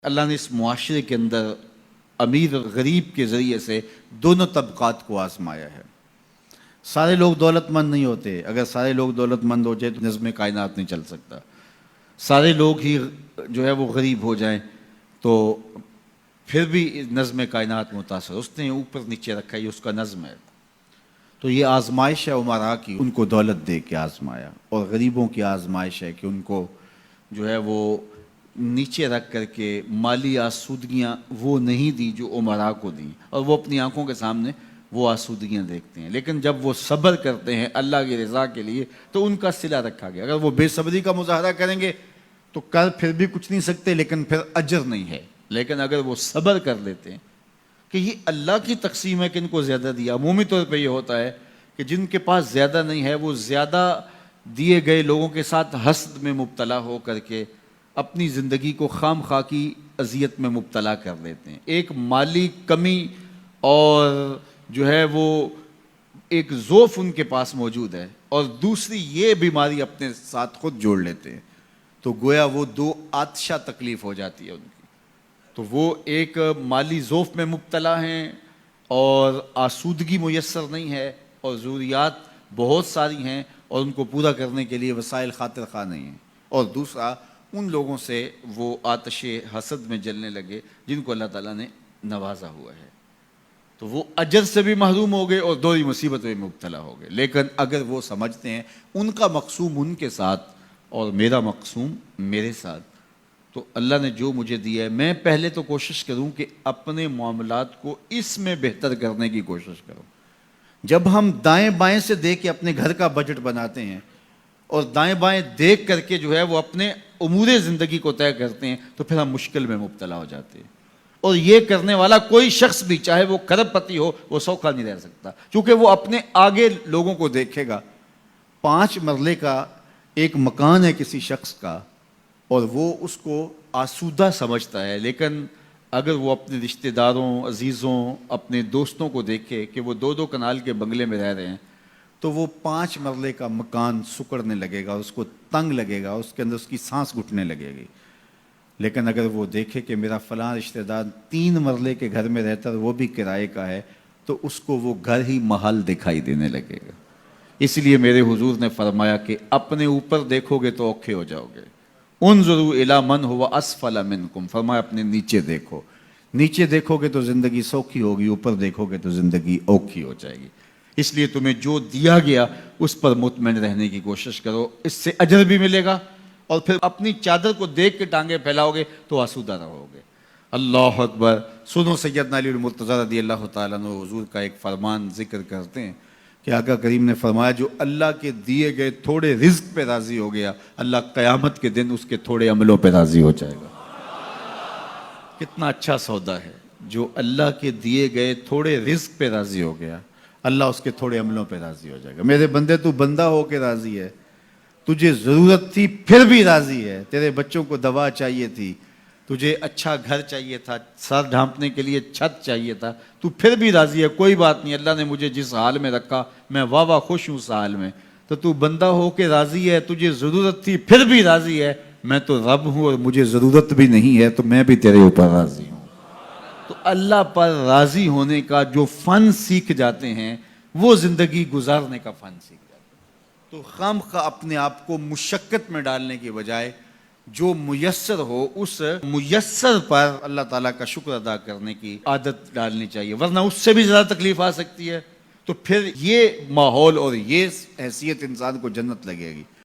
اللہ نے اس معاشرے کے اندر امیر اور غریب کے ذریعے سے دونوں طبقات کو آزمایا ہے۔ سارے لوگ دولت مند نہیں ہوتے، اگر سارے لوگ دولت مند ہو جائے تو نظم کائنات نہیں چل سکتا۔ سارے لوگ ہی جو ہے وہ غریب ہو جائیں تو پھر بھی نظم کائنات متاثر، اس نے اوپر نیچے رکھا، یہ اس کا نظم ہے۔ تو یہ آزمائش ہے عمراء کی، ان کو دولت دے کے آزمایا، اور غریبوں کی آزمائش ہے کہ ان کو جو ہے وہ نیچے رکھ کر کے مالی آسودگیاں وہ نہیں دی جو عمراء کو دیں، اور وہ اپنی آنکھوں کے سامنے وہ آسودگیاں دیکھتے ہیں، لیکن جب وہ صبر کرتے ہیں اللہ کی رضا کے لیے تو ان کا صلہ رکھا گیا۔ اگر وہ بے صبری کا مظاہرہ کریں گے تو کر پھر بھی کچھ نہیں سکتے، لیکن پھر اجر نہیں ہے، لیکن اگر وہ صبر کر لیتے ہیں کہ یہ اللہ کی تقسیم ہے کہ ان کو زیادہ دیا۔ عمومی طور پہ یہ ہوتا ہے کہ جن کے پاس زیادہ نہیں ہے وہ زیادہ دیے گئے لوگوں کے ساتھ حسد میں مبتلا ہو کر کے اپنی زندگی کو خام خواہ کی اذیت میں مبتلا کر لیتے ہیں۔ ایک مالی کمی اور جو ہے وہ ایک ضعف ان کے پاس موجود ہے، اور دوسری یہ بیماری اپنے ساتھ خود جوڑ لیتے ہیں، تو گویا وہ دو آتشہ تکلیف ہو جاتی ہے ان کی۔ تو وہ ایک مالی ضعف میں مبتلا ہیں اور آسودگی میسر نہیں ہے، اور ضروریات بہت ساری ہیں اور ان کو پورا کرنے کے لیے وسائل خاطر خواہ نہیں ہیں، اور دوسرا ان لوگوں سے وہ آتش حسد میں جلنے لگے جن کو اللہ تعالیٰ نے نوازا ہوا ہے، تو وہ اجر سے بھی محروم ہو گئے اور دوہری مصیبت میں مبتلا ہو گئے۔ لیکن اگر وہ سمجھتے ہیں ان کا مقسوم ان کے ساتھ اور میرا مقسوم میرے ساتھ، تو اللہ نے جو مجھے دیا ہے میں پہلے تو کوشش کروں کہ اپنے معاملات کو اس میں بہتر کرنے کی کوشش کروں۔ جب ہم دائیں بائیں سے دیکھ کے اپنے گھر کا بجٹ بناتے ہیں اور دائیں بائیں دیکھ کر کے جو ہے وہ اپنے امور زندگی کو طے کرتے ہیں تو پھر ہم مشکل میں مبتلا ہو جاتے ہیں، اور یہ کرنے والا کوئی شخص بھی چاہے وہ کروڑ پتی ہو وہ سوکھا نہیں رہ سکتا، کیونکہ وہ اپنے آگے لوگوں کو دیکھے گا۔ 5 مرلے کا ایک مکان ہے کسی شخص کا اور وہ اس کو آسودہ سمجھتا ہے، لیکن اگر وہ اپنے رشتہ داروں، عزیزوں، اپنے دوستوں کو دیکھے کہ وہ 2 کنال کے بنگلے میں رہ رہے ہیں تو وہ 5 مرلے کا مکان سکڑنے لگے گا، اس کو تنگ لگے گا، اس کے اندر اس کی سانس گھٹنے لگے گی۔ لیکن اگر وہ دیکھے کہ میرا فلاں رشتہ دار 3 مرلے کے گھر میں رہتا ہے وہ بھی کرائے کا ہے، تو اس کو وہ گھر ہی محل دکھائی دینے لگے گا۔ اس لیے میرے حضور نے فرمایا کہ اپنے اوپر دیکھو گے تو اوکھے ہو جاؤ گے۔ انظروا الی من هو اسفل منکم، فرمایا اپنے نیچے دیکھو، نیچے دیکھو گے تو زندگی سوکھی ہوگی، اوپر دیکھو گے تو زندگی اوکھی ہو جائے گی۔ اس لیے تمہیں جو دیا گیا اس پر مطمئن رہنے کی کوشش کرو، اس سے اجر بھی ملے گا، اور پھر اپنی چادر کو دیکھ کے ٹانگیں پھیلاؤ گے تو آسودہ رہو گے۔ اللہ اکبر۔ سنو سیدنا علی المرتضیٰ رضی اللہ تعالیٰ عنہ حضور کا ایک فرمان ذکر کرتے ہیں کہ آقا کریم نے فرمایا جو اللہ کے دیے گئے تھوڑے رزق پہ راضی ہو گیا، اللہ قیامت کے دن اس کے تھوڑے عملوں پہ راضی ہو جائے گا۔ کتنا اچھا سودا ہے، جو اللہ کے دیے گئے تھوڑے رزق پہ راضی ہو گیا، اللہ اس کے تھوڑے عملوں پہ راضی ہو جائے گا۔ میرے بندے تو بندہ ہو کے راضی ہے، تجھے ضرورت تھی پھر بھی راضی ہے، تیرے بچوں کو دوا چاہیے تھی، تجھے اچھا گھر چاہیے تھا، سر ڈھانپنے کے لیے چھت چاہیے تھا، تو پھر بھی راضی ہے، کوئی بات نہیں، اللہ نے مجھے جس حال میں رکھا میں واہ واہ خوش ہوں اس حال میں، تو بندہ ہو کے راضی ہے، تجھے ضرورت تھی پھر بھی راضی ہے، میں تو رب ہوں اور مجھے ضرورت بھی نہیں ہے تو میں بھی تیرے اوپر راضی ہوں۔ تو اللہ پر راضی ہونے کا جو فن سیکھ جاتے ہیں وہ زندگی گزارنے کا فن سیکھ جاتے ہیں۔ تو خام خواہ اپنے آپ کو مشقت میں ڈالنے کی بجائے جو میسر ہو اس میسر پر اللہ تعالیٰ کا شکر ادا کرنے کی عادت ڈالنی چاہیے، ورنہ اس سے بھی زیادہ تکلیف آ سکتی ہے، تو پھر یہ ماحول اور یہ حیثیت انسان کو جنت لگے گی۔